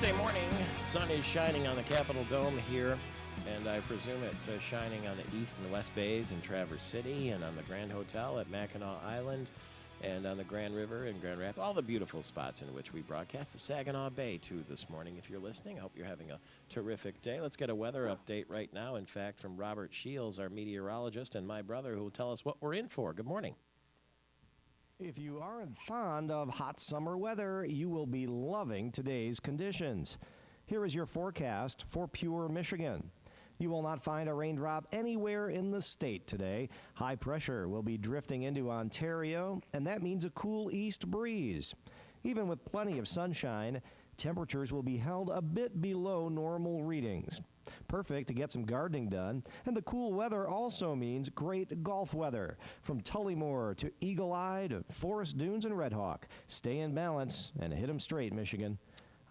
Tuesday morning, sun is shining on the Capitol Dome here, and I presume it's shining on the east and west bays in Traverse City, and on the Grand Hotel at Mackinac Island, and on the Grand River in Grand Rapids, all the beautiful spots in which we broadcast the Saginaw Bay, too, this morning. If you're listening, I hope you're having a terrific day. Let's get a weather update right now, in fact, from Robert Shields, our meteorologist, and my brother, who will tell us what we're in for. Good morning. If you aren't fond of hot summer weather, you will be loving today's conditions. Here is your forecast for pure Michigan. You will not find a raindrop anywhere in the state today. High pressure will be drifting into Ontario, and that means a cool east breeze. Even with plenty of sunshine, temperatures will be held a bit below normal readings. Perfect to get some gardening done, and the cool weather also means great golf weather. From Tullymore to Eagle Eye to Forest Dunes and Red Hawk. Stay in balance and hit 'em straight, Michigan.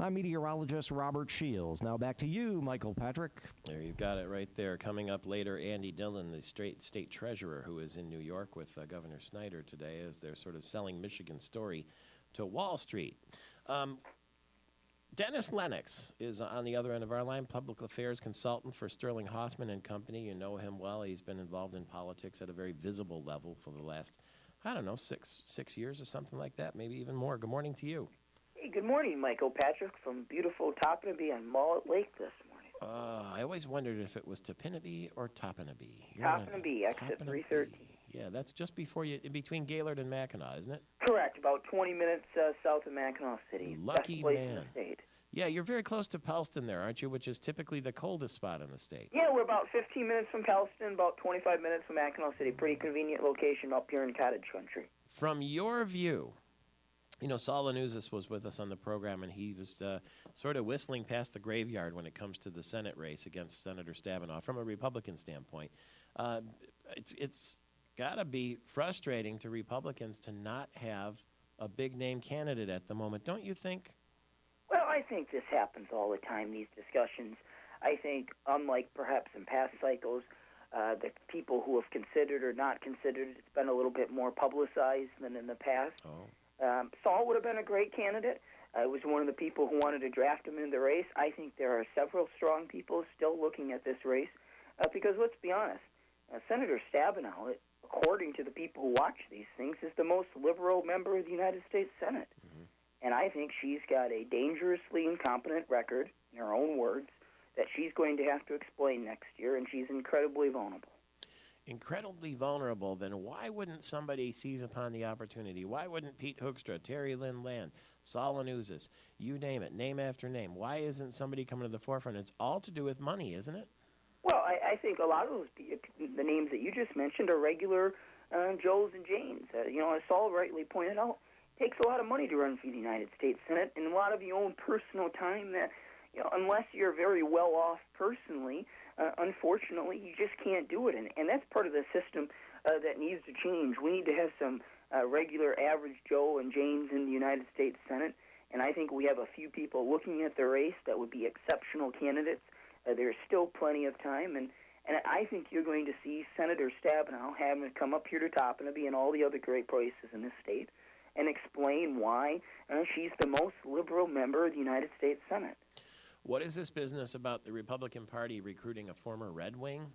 I'm meteorologist Robert Shields. Now back to you, Michael Patrick. There, you've got it right there. Coming up later, Andy Dillon, the state treasurer, who is in New York with Governor Snyder today, as they're sort of selling Michigan's story to Wall Street. Dennis Lennox is on the other end of our line, public affairs consultant for Sterling Hoffman and Company. You know him well. He's been involved in politics at a very visible level for the last, I don't know, six years or something like that, maybe even more. Good morning to you. Hey, good morning, Michael Patrick from beautiful Toppinabee on Mullet Lake this morning. I always wondered if it was Toppinabee or Toppinabee. Toppinabee, exit 313. Yeah, that's just before you, in between Gaylord and Mackinac, isn't it? Correct, about 20 minutes south of Mackinac City. Lucky Best place man. in the state. Yeah, you're very close to Pellston there, aren't you, which is typically the coldest spot in the state. Yeah, we're about 15 minutes from Pellston, about 25 minutes from Mackinac City. Pretty convenient location up here in cottage country. From your view, you know, Saul Lanuzis was with us on the program, and he was sort of whistling past the graveyard when it comes to the Senate race against Senator Stabenow from a Republican standpoint. It's got to be frustrating to Republicans to not have a big-name candidate at the moment, don't you think? Well, I think this happens all the time, these discussions. I think, unlike perhaps in past cycles, the people who have considered or not considered, it's been a little bit more publicized than in the past. Saul would have been a great candidate. I was one of the people who wanted to draft him in the race. I think there are several strong people still looking at this race because, let's be honest, Senator Stabenow, according to the people who watch these things, is the most liberal member of the United States Senate. Mm-hmm. And I think she's got a dangerously incompetent record, in her own words, that she's going to have to explain next year, and she's incredibly vulnerable. Incredibly vulnerable, then why wouldn't somebody seize upon the opportunity? Why wouldn't Pete Hoekstra, Terry Lynn Land, Saul Lanuzis, you name it, name after name? Why isn't somebody coming to the forefront? It's all to do with money, isn't it? Well, I think a lot of those, the names that you just mentioned, are regular Joes and Janes. As Saul rightly pointed out, it takes a lot of money to run for the United States Senate, and a lot of your own personal time that, unless you're very well off personally, unfortunately, you just can't do it. And that's part of the system that needs to change. We need to have some regular average Joe and Janes in the United States Senate, and I think we have a few people looking at the race that would be exceptional candidates. There's still plenty of time, and I think you're going to see Senator Stabenow having to come up here to Toppinabee and all the other great places in this state and explain why she's the most liberal member of the United States Senate. What is this business about the Republican Party recruiting a former Red Wing?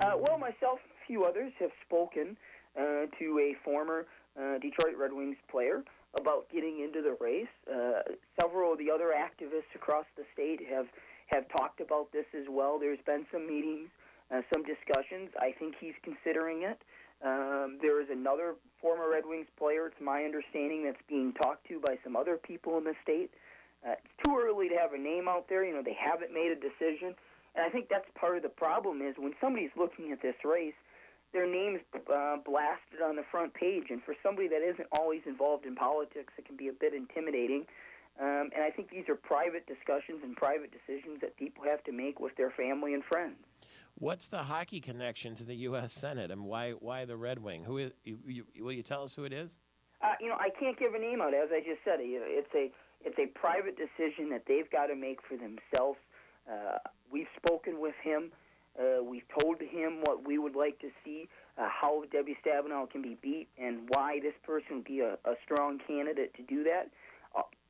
Well, myself and a few others have spoken to a former Detroit Red Wings player about getting into the race. Several of the other activists across the state have talked about this as well. There's been some meetings, some discussions. I think he's considering it. There is another former Red Wings player, it's my understanding, that's being talked to by some other people in the state. It's too early to have a name out there. They haven't made a decision. And I think that's part of the problem is when somebody's looking at this race, their name's blasted on the front page. And for somebody that isn't always involved in politics, it can be a bit intimidating. And I think these are private discussions and private decisions that people have to make with their family and friends. What's the hockey connection to the U.S. Senate, and why the Red Wing? Who is? Will you tell us who it is? I can't give a name out. As I just said, it's a private decision that they've got to make for themselves. We've spoken with him. We've told him what we would like to see, how Debbie Stabenow can be beat, and why this person would be a strong candidate to do that.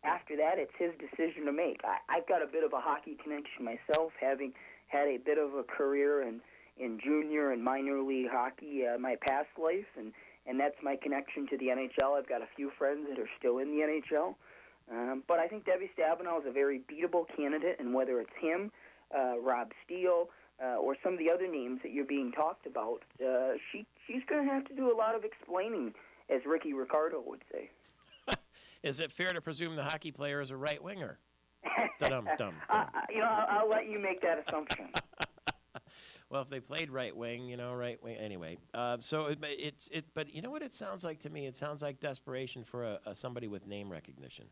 after that, it's his decision to make. I've got a bit of a hockey connection myself, having had a bit of a career in junior and minor league hockey my past life, and that's my connection to the NHL. I've got a few friends that are still in the NHL. But I think Debbie Stabenow is a very beatable candidate, and whether it's him, Rob Steele, or some of the other names that you're being talked about, she's going to have to do a lot of explaining, as Ricky Ricardo would say. Is it fair to presume the hockey player is a right winger? Dum-dum-dum. I'll let you make that assumption. Well, if they played right wing, right wing. Anyway, so but you know what it sounds like to me? It sounds like desperation for somebody with name recognition.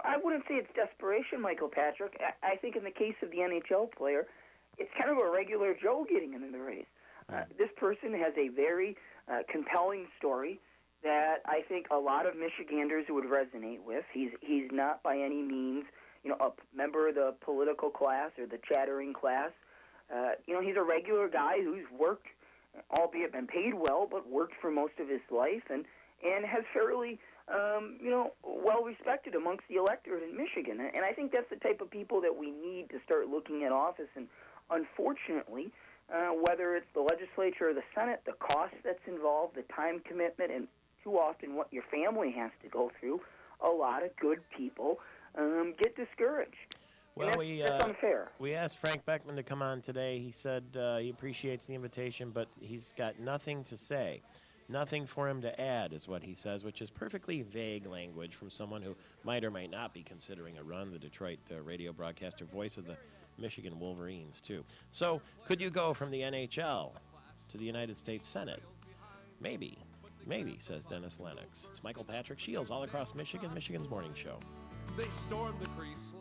I wouldn't say it's desperation, Michael Patrick. I think in the case of the NHL player, it's kind of a regular Joe getting into the race. This person has a very compelling story that I think a lot of Michiganders would resonate with. He's not by any means, a member of the political class or the chattering class. He's a regular guy who's worked, albeit been paid well, but worked for most of his life and has fairly, well respected amongst the electorate in Michigan. And I think that's the type of people that we need to start looking at office. And unfortunately, whether it's the legislature or the Senate, the cost that's involved, the time commitment, and too often what your family has to go through, a lot of good people get discouraged. Well, that's unfair. We asked Frank Beckman to come on today. He said he appreciates the invitation, but he's got nothing to say. Nothing for him to add is what he says, which is perfectly vague language from someone who might or might not be considering a run, the Detroit radio broadcaster, voice of the Michigan Wolverines, too. So could you go from the NHL to the United States Senate? Maybe, says Dennis Lennox. It's Michael Patrick Shields all across Michigan, Michigan's morning show. They stormed the crease.